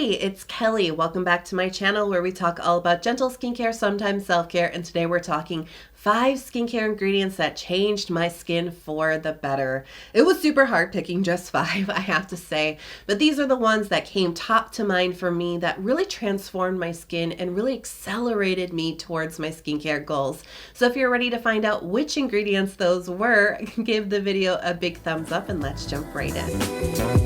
Hey, it's Kelly. Welcome back to my channel where we talk all about gentle skincare, sometimes self-care, and today we're talking 5 skincare ingredients that changed my skin for the better. It was super hard picking just 5, I have to say, but these are the ones that came top to mind for me that really transformed my skin and really accelerated me towards my skincare goals. So if you're ready to find out which ingredients those were, give the video a big thumbs up and let's jump right in.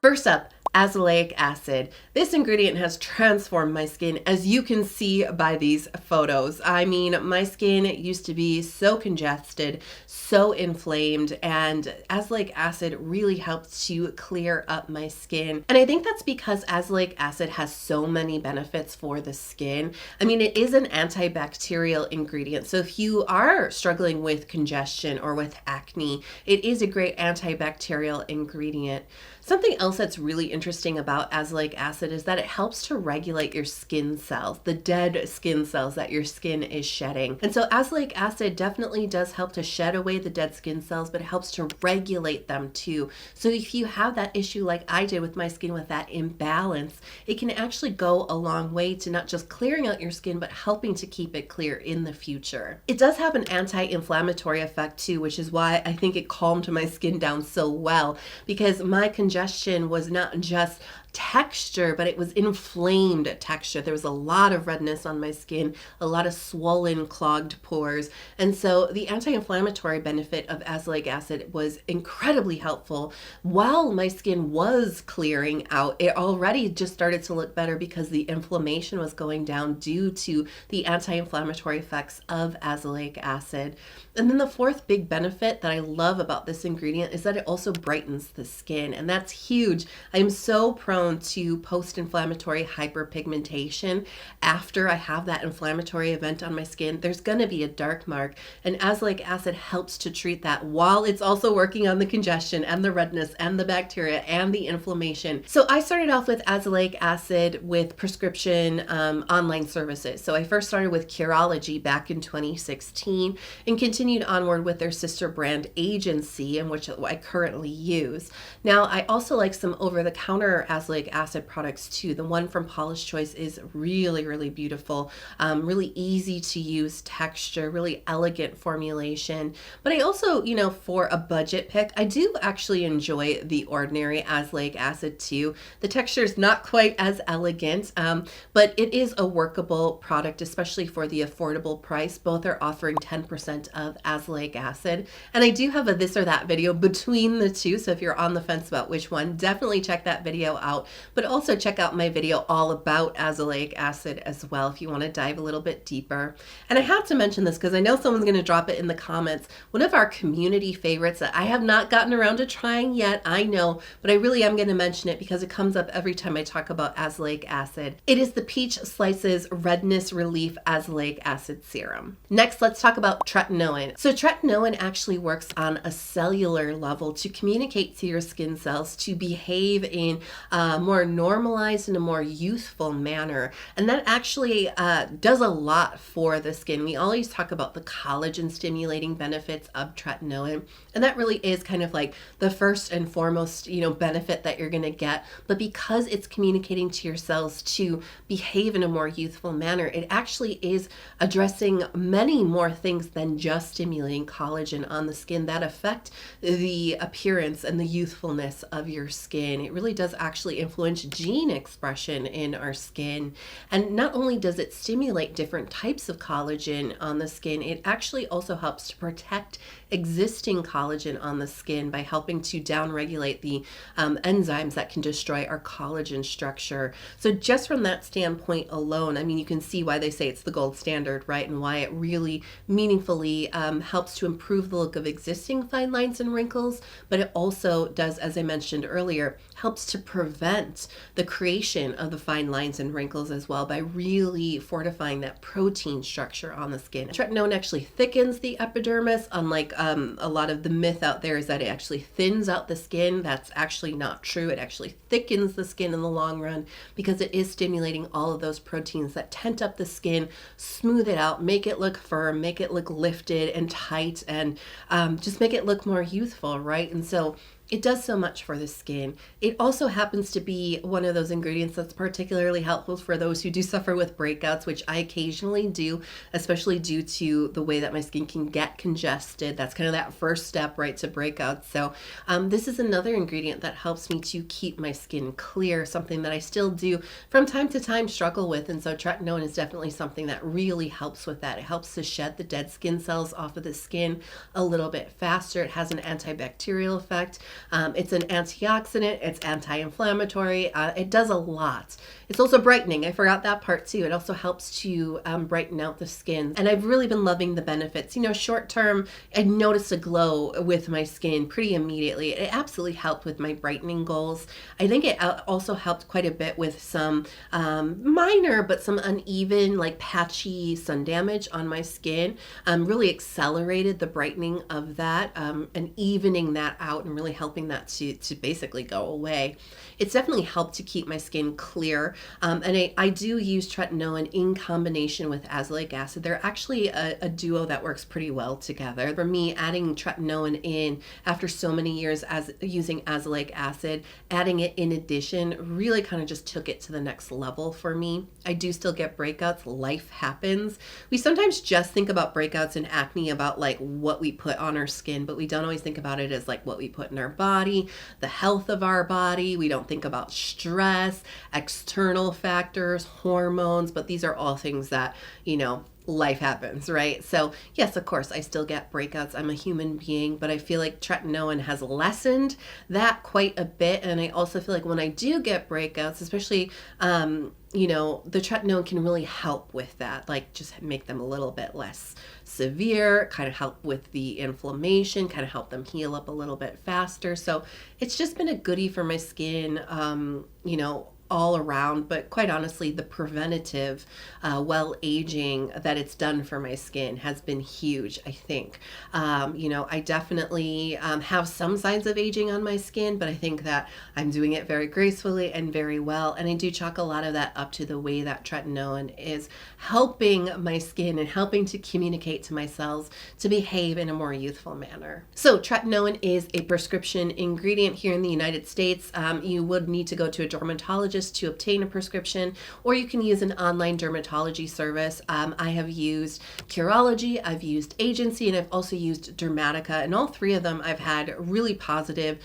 First up, azelaic acid. This ingredient has transformed my skin, as you can see by these photos. I mean, my skin used to be so congested, so inflamed, and azelaic acid really helped to clear up my skin. And I think that's because azelaic acid has so many benefits for the skin. I mean, it is an antibacterial ingredient. So if you are struggling with congestion or with acne, it is a great antibacterial ingredient. Something else that's really interesting about azelaic acid is that it helps to regulate your skin cells, the dead skin cells that your skin is shedding. And so azelaic acid definitely does help to shed away the dead skin cells, but it helps to regulate them too. So if you have that issue like I did with my skin with that imbalance, it can actually go a long way to not just clearing out your skin, but helping to keep it clear in the future. It does have an anti-inflammatory effect too, which is why I think it calmed my skin down so well, because my congestion was not just texture, but it was inflamed texture. There was a lot of redness on my skin, a lot of swollen, clogged pores. And so the anti-inflammatory benefit of azelaic acid was incredibly helpful. While my skin was clearing out, it already just started to look better because the inflammation was going down due to the anti-inflammatory effects of azelaic acid. And then the fourth big benefit that I love about this ingredient is that it also brightens the skin, and that's huge. I'm so prone to post-inflammatory hyperpigmentation. After I have that inflammatory event on my skin, there's going to be a dark mark, and azelaic acid helps to treat that while it's also working on the congestion and the redness and the bacteria and the inflammation. So I started off with azelaic acid with prescription online services. So I first started with Curology back in 2016 and continued onward with their sister brand agency, in which I currently use. Now I also like some over-the-counter azelaic acid products too. The one from Paula's Choice is really beautiful, really easy to use texture, really elegant formulation. But I also, for a budget pick, I do actually enjoy the ordinary azelaic acid too. The texture is not quite as elegant, but it is a workable product, especially for the affordable price. Both are offering 10% of azelaic acid, and I do have a this or that video between the two, so if you're on the fence about which one, definitely check that video out, but also check out my video all about azelaic acid as well if you want to dive a little bit deeper. And I have to mention this because I know someone's going to drop it in the comments. One of our community favorites that I have not gotten around to trying yet, I know, but I really am going to mention it because it comes up every time I talk about azelaic acid. It is the Peach Slices Redness Relief Azelaic Acid Serum. Next, let's talk about tretinoin. So tretinoin actually works on a cellular level to communicate to your skin cells to behave in a more normalized and a more youthful manner. And that actually does a lot for the skin. We always talk about the collagen stimulating benefits of tretinoin, and that really is kind of like the first and foremost, benefit that you're going to get. But because it's communicating to your cells to behave in a more youthful manner, it actually is addressing many more things than just stimulating collagen on the skin that affect the appearance and the youthfulness of your skin. It really does actually influence gene expression in our skin. And not only does it stimulate different types of collagen on the skin, it actually also helps to protect existing collagen on the skin by helping to downregulate the enzymes that can destroy our collagen structure. So just from that standpoint alone, I mean, you can see why they say it's the gold standard, right? And why it really meaningfully helps to improve the look of existing fine lines and wrinkles, but it also does, as I mentioned earlier, helps to prevent the creation of the fine lines and wrinkles as well by really fortifying that protein structure on the skin. Tretinoin actually thickens the epidermis, unlike a lot of the myth out there is that it actually thins out the skin. That's actually not true. It actually thickens the skin in the long run because it is stimulating all of those proteins that tent up the skin, smooth it out, make it look firm, make it look lifted and tight, and just make it look more youthful, right? And so it does so much for the skin. It also happens to be one of those ingredients that's particularly helpful for those who do suffer with breakouts, which I occasionally do, especially due to the way that my skin can get congested. That's kind of that first step, right, to breakouts. So this is another ingredient that helps me to keep my skin clear, something that I still do from time to time struggle with. And so tretinoin is definitely something that really helps with that. It helps to shed the dead skin cells off of the skin a little bit faster. It has an antibacterial effect. It's an antioxidant. It's anti-inflammatory. It does a lot. It's also brightening. I forgot that part too. It also helps to brighten out the skin. And I've really been loving the benefits. You know, short term, I noticed a glow with my skin pretty immediately. It absolutely helped with my brightening goals. I think it also helped quite a bit with some minor but some uneven, like patchy sun damage on my skin. Really accelerated the brightening of that and evening that out and really helping that to basically go away. It's definitely helped to keep my skin clear. And I do use tretinoin in combination with azelaic acid. They're actually a duo that works pretty well together. For me, adding tretinoin in after so many years as using azelaic acid, adding it in addition really kind of just took it to the next level for me. I do still get breakouts. Life happens. We sometimes just think about breakouts and acne about like what we put on our skin, but we don't always think about it as like what we put in our body, the health of our body. We don't think about stress, external factors, hormones, but these are all things that, you know, life happens, right? So yes, of course, I still get breakouts. I'm a human being, but I feel like tretinoin has lessened that quite a bit. And I also feel like when I do get breakouts, especially, you know, the tretinoin can really help with that, like just make them a little bit less severe, kind of help with the inflammation, kind of help them heal up a little bit faster. So it's just been a goodie for my skin, you know, all around, but quite honestly, the preventative well aging that it's done for my skin has been huge, I think. You know, I definitely have some signs of aging on my skin, but I think that I'm doing it very gracefully and very well. And I do chalk a lot of that up to the way that tretinoin is helping my skin and helping to communicate to my cells to behave in a more youthful manner. So tretinoin is a prescription ingredient here in the United States. You would need to go to a dermatologist to obtain a prescription, or you can use an online dermatology service. I have used Curology, I've used Agency, and I've also used Dermatica, and all three of them I've had really positive,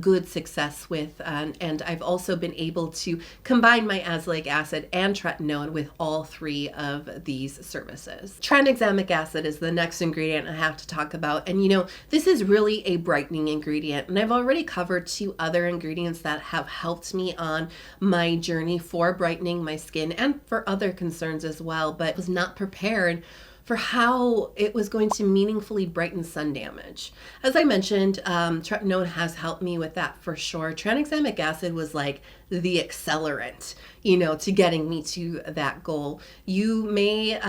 good success with, and I've also been able to combine my azelaic acid and tretinoin with all three of these services. Tranexamic acid is the next ingredient I have to talk about, and you know, this is really a brightening ingredient, and I've already covered two other ingredients that have helped me on my journey for brightening my skin and for other concerns as well, but was not prepared for how it was going to meaningfully brighten sun damage. As I mentioned, tretinoin has helped me with that for sure. Tranexamic acid was like the accelerant, you know, to getting me to that goal. You may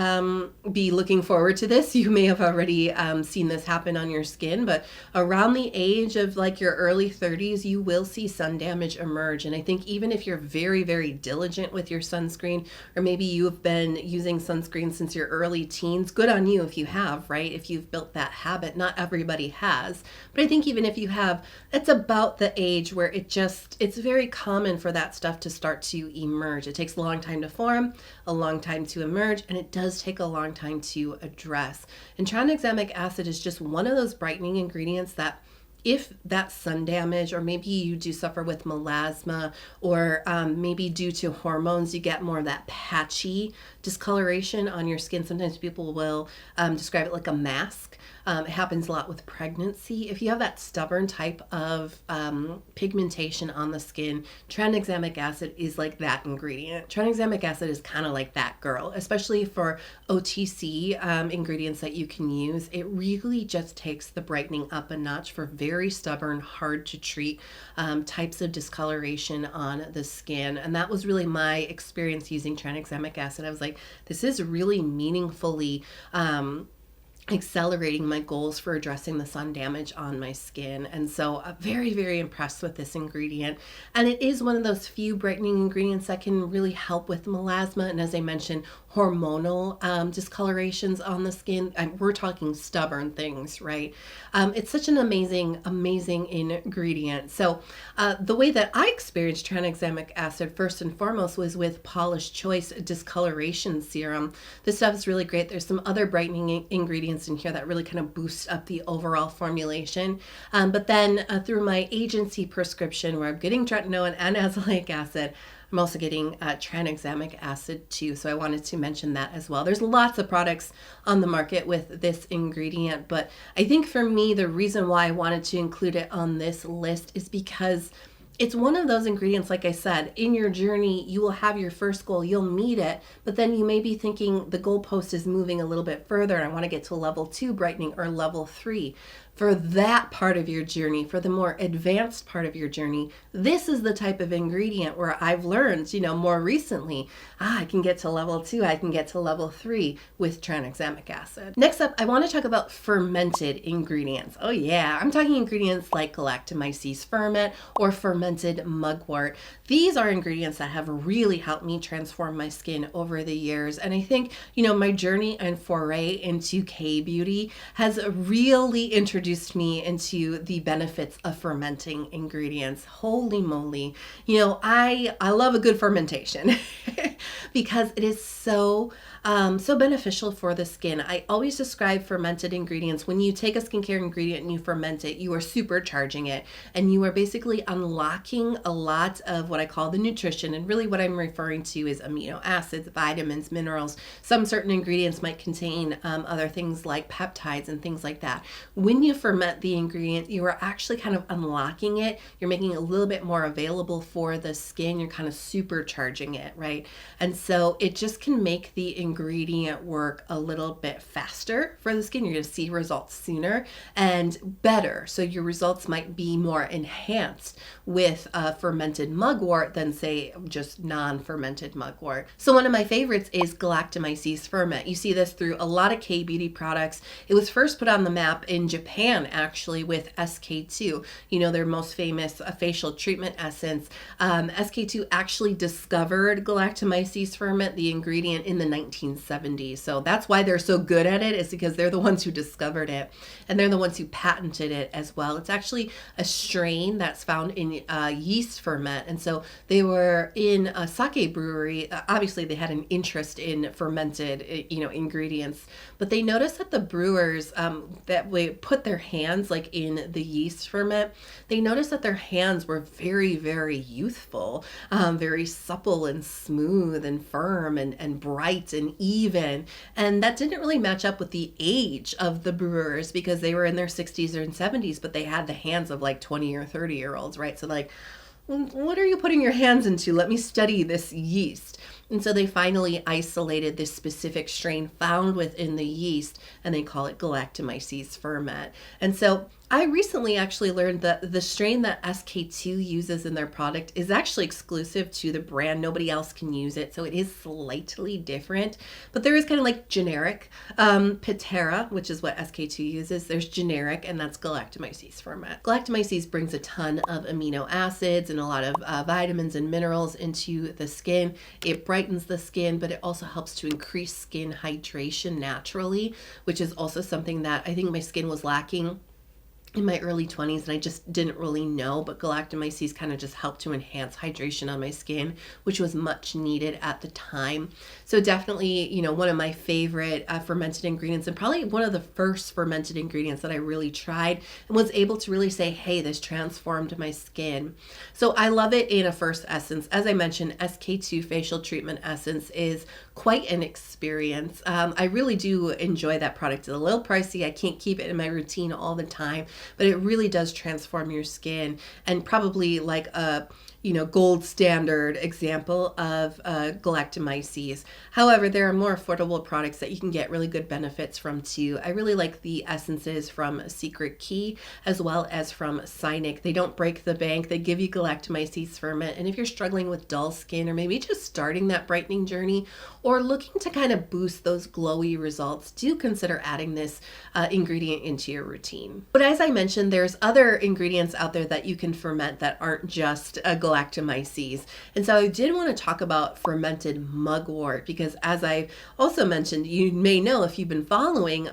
be looking forward to this. You may have already seen this happen on your skin, but around the age of like your early 30s, you will see sun damage emerge. And I think even if you're very, very diligent with your sunscreen, or maybe you've been using sunscreen since your early teens, good on you if you have, right? If you've built that habit, not everybody has. But I think even if you have, it's about the age where it's very common for that stuff to start to emerge. It takes a long time to form, a long time to emerge, and it does take a long time to address. And tranexamic acid is just one of those brightening ingredients that if that sun damage, or maybe you do suffer with melasma, or maybe due to hormones, you get more of that patchy discoloration on your skin. Sometimes people will describe it like a mask. It happens a lot with pregnancy. If you have that stubborn type of pigmentation on the skin, tranexamic acid is like that ingredient. Tranexamic acid is kind of like that girl, especially for OTC ingredients that you can use. It really just takes the brightening up a notch for very stubborn, hard to treat types of discoloration on the skin. And that was really my experience using tranexamic acid. I was like, this is really meaningfully accelerating my goals for addressing the sun damage on my skin. And so I'm very, very impressed with this ingredient. And it is one of those few brightening ingredients that can really help with melasma. And as I mentioned, hormonal discolorations on the skin. We're talking stubborn things, right? It's such an amazing, amazing ingredient. So the way that I experienced tranexamic acid first and foremost was with Paula's Choice Discoloration Serum. This stuff is really great. There's some other brightening ingredients in here that really kind of boost up the overall formulation. But then through my agency prescription, where I'm getting tretinoin and azelaic acid, I'm also getting tranexamic acid too. So I wanted to mention that as well. There's lots of products on the market with this ingredient, but I think for me, the reason why I wanted to include it on this list is because it's one of those ingredients, like I said, in your journey, you will have your first goal, you'll meet it, but then you may be thinking the goalpost is moving a little bit further and I want to get to level 2 brightening or level 3. For that part of your journey, for the more advanced part of your journey, this is the type of ingredient where I've learned, more recently, I can get to level 2, I can get to level 3 with tranexamic acid. Next up, I want to talk about fermented ingredients. Oh yeah, I'm talking ingredients like Galactomyces ferment or fermented mugwort. These are ingredients that have really helped me transform my skin over the years. And I think, my journey and foray into K-beauty has really introduced me into the benefits of fermenting ingredients. Holy moly. I love a good fermentation because it is so beneficial for the skin. I always describe fermented ingredients. When you take a skincare ingredient and you ferment it, you are supercharging it and you are basically unlocking a lot of what I call the nutrition. And really what I'm referring to is amino acids, vitamins, minerals. Some certain ingredients might contain other things like peptides and things like that. When you ferment the ingredient, you are actually kind of unlocking it. You're making it a little bit more available for the skin. You're kind of supercharging it, right? And so it just can make the ingredient work a little bit faster for the skin. You're going to see results sooner and better. So your results might be more enhanced with fermented mugwort than say just non-fermented mugwort. So one of my favorites is Galactomyces ferment. You see this through a lot of K-beauty products. It was first put on the map in Japan actually with SK2, their most famous facial treatment essence. SK2 actually discovered Galactomyces ferment, the ingredient, in the 1970s. So that's why they're so good at it, is because they're the ones who discovered it and they're the ones who patented it as well. It's actually a strain that's found in yeast ferment. And so they were in a sake brewery. Obviously they had an interest in fermented, ingredients, but they noticed that the brewers that would put their hands like in the yeast ferment, they noticed that their hands were very, very youthful, very supple and smooth and firm and bright and even. And that didn't really match up with the age of the brewers because they were in their 60s and 70s, but they had the hands of like 20 or 30-year-olds, right? So like, what are you putting your hands into? Let me study this yeast. And so they finally isolated this specific strain found within the yeast, and they call it Galactomyces ferment. And so I recently actually learned that the strain that SK2 uses in their product is actually exclusive to the brand. Nobody else can use it. So it is slightly different, but there is kind of like generic Pitera, which is what SK2 uses. There's generic, and that's Galactomyces ferment. Galactomyces brings a ton of amino acids and a lot of vitamins and minerals into the skin. It brightens the skin, but it also helps to increase skin hydration naturally, which is also something that I think my skin was lacking in my early 20s, and I just didn't really know, but Galactomyces kind of just helped to enhance hydration on my skin, which was much needed at the time. So definitely, one of my favorite fermented ingredients, and probably one of the first fermented ingredients that I really tried and was able to really say, hey, this transformed my skin. So I love it in a first essence. As I mentioned, SK2 facial treatment essence is quite an experience. I really do enjoy that product. It's a little pricey. I can't keep it in my routine all the time, but it really does transform your skin, and probably like a gold standard example of galactomyces. However, there are more affordable products that you can get really good benefits from too. I really like the essences from Secret Key as well as from Scinic. They don't break the bank. They give you galactomyces ferment. And if you're struggling with dull skin, or maybe just starting that brightening journey, or looking to kind of boost those glowy results, do consider adding this ingredient into your routine. But as I mentioned, there's other ingredients out there that you can ferment that aren't just galactomyces. And so I did want to talk about fermented mugwort, because as I also mentioned, you may know if you've been following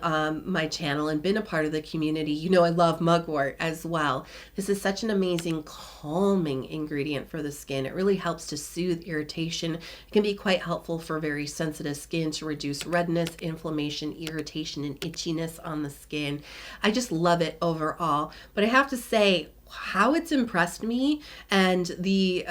my channel and been a part of the community, you know I love mugwort as well. This is such an amazing calming ingredient for the skin. It really helps to soothe irritation. It can be quite helpful for very sensitive skin to reduce redness, inflammation, irritation, and itchiness on the skin. I just love it overall. But I have to say, how it's impressed me, and the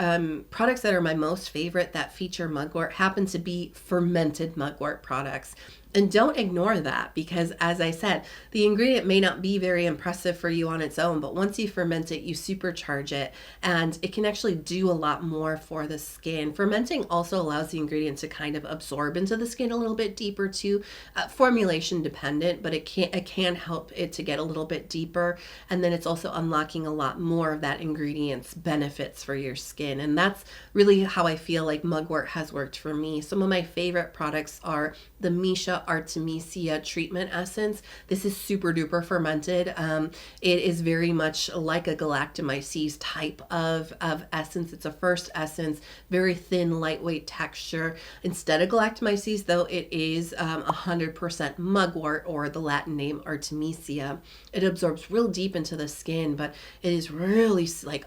products that are my most favorite that feature mugwort happen to be fermented mugwort products. And don't ignore that, because as I said, the ingredient may not be very impressive for you on its own, but once you ferment it, you supercharge it, and it can actually do a lot more for the skin. Fermenting also allows the ingredient to kind of absorb into the skin a little bit deeper too, formulation dependent, but it can help it to get a little bit deeper. And then it's also unlocking a lot more of that ingredient's benefits for your skin. And that's really how I feel like mugwort has worked for me. Some of my favorite products are the Missha Artemisia treatment essence. This is super duper fermented. It is very much like a galactomyces type of essence. It's a first essence, very thin, lightweight texture. Instead of galactomyces, though, it is 100% mugwort, or the Latin name Artemisia. It absorbs real deep into the skin, but it is really like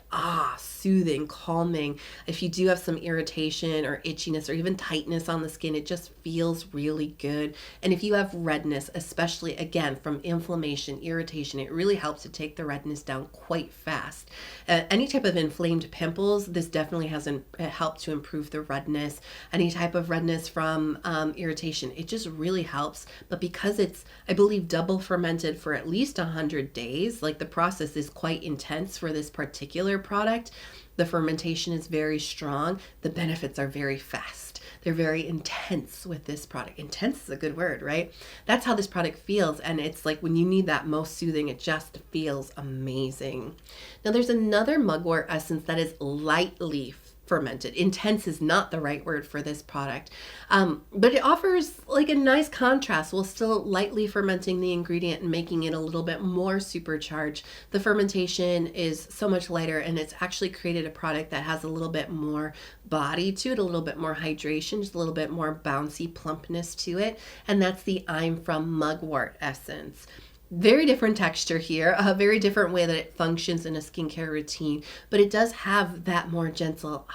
soothing, calming. If you do have some irritation or itchiness or even tightness on the skin, it just feels really good. And if you have redness, especially again from inflammation, irritation, it really helps to take the redness down quite fast. Any type of inflamed pimples, this definitely has helped to improve the redness. Any type of redness from irritation, it just really helps. But because it's, I believe, double fermented for at least 100 days, like the process is quite intense for this particular product. The fermentation is very strong. The benefits are very fast. They're very intense with this product. Intense is a good word, right? That's how this product feels. And it's like when you need that most soothing, it just feels amazing. Now there's another mugwort essence that is lightly fermented. Intense is not the right word for this product, but it offers like a nice contrast while still lightly fermenting the ingredient and making it a little bit more supercharged. The fermentation is so much lighter, and it's actually created a product that has a little bit more body to it, a little bit more hydration, just a little bit more bouncy plumpness to it, and that's the I'm from Mugwort essence. Very different texture here, a very different way that it functions in a skincare routine, but it does have that more gentle,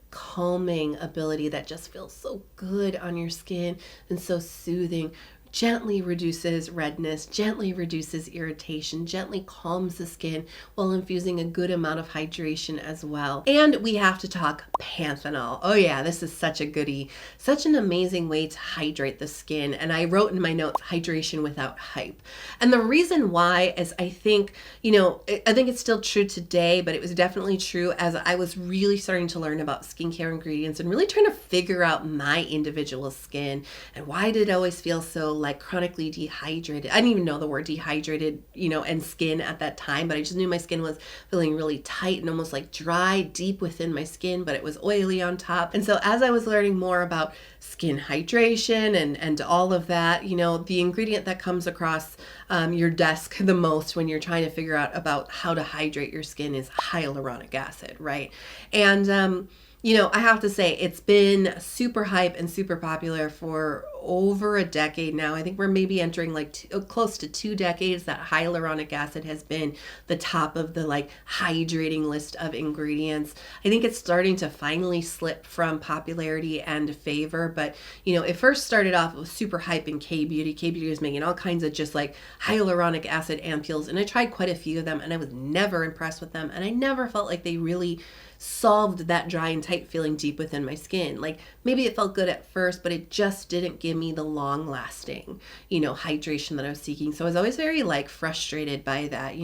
calming ability that just feels so good on your skin and so soothing. Gently reduces redness, gently reduces irritation, gently calms the skin while infusing a good amount of hydration as well. And we have to talk Panthenol. Oh yeah, this is such a goodie. Such an amazing way to hydrate the skin. And I wrote in my notes, hydration without hype. And the reason why is I think it's still true today, but it was definitely true as I was really starting to learn about skincare ingredients and really trying to figure out my individual skin and why did it always feel so like chronically dehydrated. I didn't even know the word dehydrated, and skin at that time, but I just knew my skin was feeling really tight and almost like dry deep within my skin, but it was oily on top. And so as I was learning more about skin hydration and all of that, the ingredient that comes across your desk the most when you're trying to figure out about how to hydrate your skin is hyaluronic acid, right? And I have to say it's been super hype and super popular for over a decade now. I think we're maybe entering like close to 2 decades that hyaluronic acid has been the top of the like hydrating list of ingredients. I think it's starting to finally slip from popularity and favor, but it first started off with super hype in K-Beauty. K-Beauty was making all kinds of just like hyaluronic acid ampules, and I tried quite a few of them and I was never impressed with them, and I never felt like they really solved that dry and tight feeling deep within my skin. Like maybe it felt good at first, but it just didn't give me the long lasting, hydration that I was seeking. So I was always very like frustrated by that,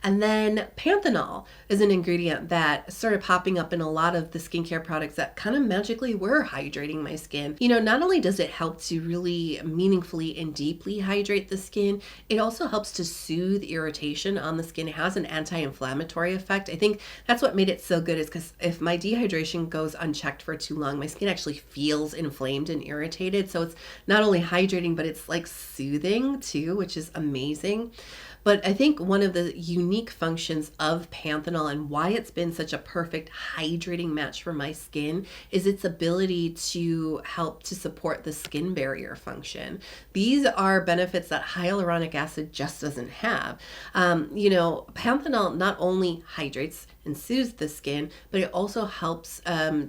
And then Panthenol is an ingredient that started popping up in a lot of the skincare products that kind of magically were hydrating my skin. You know, not only does it help to really meaningfully and deeply hydrate the skin, it also helps to soothe irritation on the skin. It has an anti-inflammatory effect. I think that's what made it so good, is because if my dehydration goes unchecked for too long, my skin actually feels inflamed and irritated. So it's not only hydrating, but it's like soothing too, which is amazing. But I think one of the unique functions of Panthenol and why it's been such a perfect hydrating match for my skin is its ability to help to support the skin barrier function. These are benefits that hyaluronic acid just doesn't have. You know, Panthenol not only hydrates and soothes the skin, but it also helps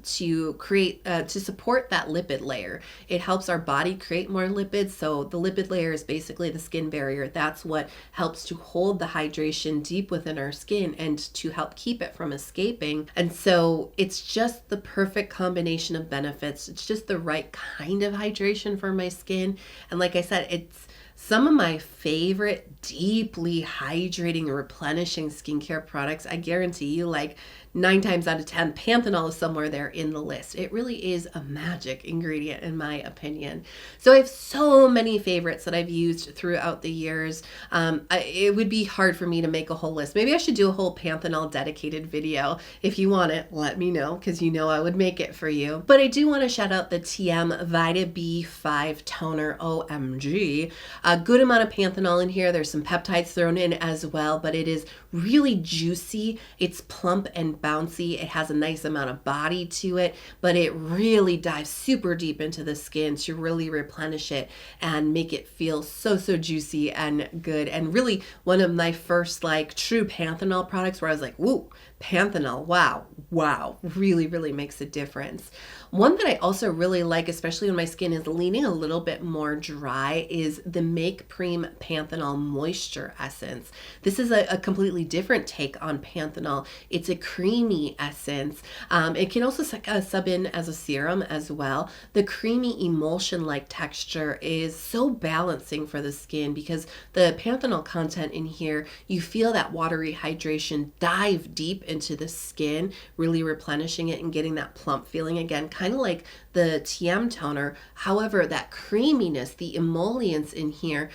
to create, to support that lipid layer. It helps our body create more lipids. So the lipid layer is basically the skin barrier. That's what helps to hold the hydration deep within our skin and to help keep it from escaping. And so it's just the perfect combination of benefits. It's just the right kind of hydration for my skin. And like I said, it's some of my favorite deeply hydrating, replenishing skincare products. I guarantee you, like 9 times out of 10, Panthenol is somewhere there in the list. It really is a magic ingredient in my opinion. So I have so many favorites that I've used throughout the years. It would be hard for me to make a whole list. Maybe I should do a whole Panthenol dedicated video. If you want it, let me know, because you know I would make it for you. But I do want to shout out the Tiam Vita B5 Toner. OMG. A good amount of Panthenol in here. There's some peptides thrown in as well, but it is really juicy. It's plump and bouncy. It has a nice amount of body to it, but it really dives super deep into the skin to really replenish it and make it feel so juicy and good. And really one of my first like true Panthenol products where I was like, whoa, Panthenol, wow, really makes a difference. One that I also really like, especially when my skin is leaning a little bit more dry, is the Make Prime Panthenol Moisture Essence. This is a completely different take on Panthenol. It's a creamy essence. It can also sub in as a serum as well. The creamy emulsion-like texture is so balancing for the skin because the Panthenol content in here, you feel that watery hydration dive deep into the skin, really replenishing it and getting that plump feeling again, kind of like the Tiam toner. However, that creaminess, the emollients in here,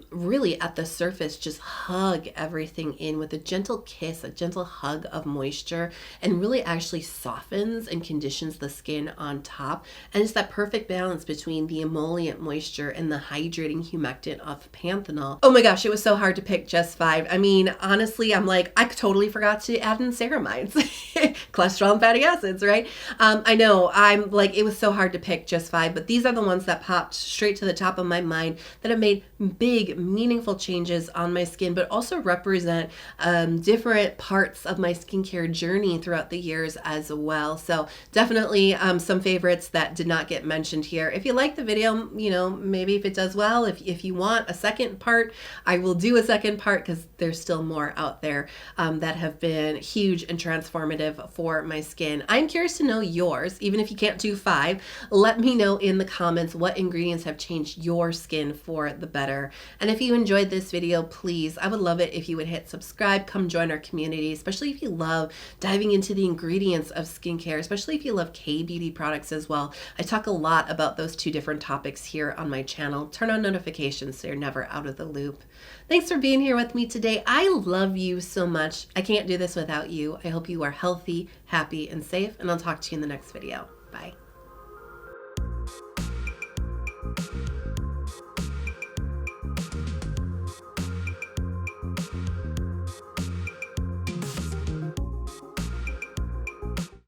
really at the surface just hug everything in with a gentle kiss, a gentle hug of moisture, and really actually softens and conditions the skin on top. And it's that perfect balance between the emollient moisture and the hydrating humectant of Panthenol. Oh my gosh, it was so hard to pick just 5. I mean, honestly, I'm like, I totally forgot to add in ceramides, cholesterol and fatty acids, right? I know, I'm like, it was so hard to pick just 5, but these are the ones that popped straight to the top of my mind that have made big, meaningful changes on my skin, but also represent different parts of my skincare journey throughout the years as well. So definitely some favorites that did not get mentioned here. If you like the video, you know, maybe if it does well, if you want a second part, I will do a second part because there's still more out there that have been huge and transformative for my skin. I'm curious to know yours. Even if you can't do 5, let me know in the comments what ingredients have changed your skin for the better. And if you enjoyed this video, please, I would love it if you would hit subscribe, come join our community, especially if you love diving into the ingredients of skincare, especially if you love K-beauty products as well. I talk a lot about those 2 different topics here on my channel. Turn on notifications so you're never out of the loop. Thanks for being here with me today. I love you so much. I can't do this without you. I hope you are healthy, happy, and safe, and I'll talk to you in the next video. Bye.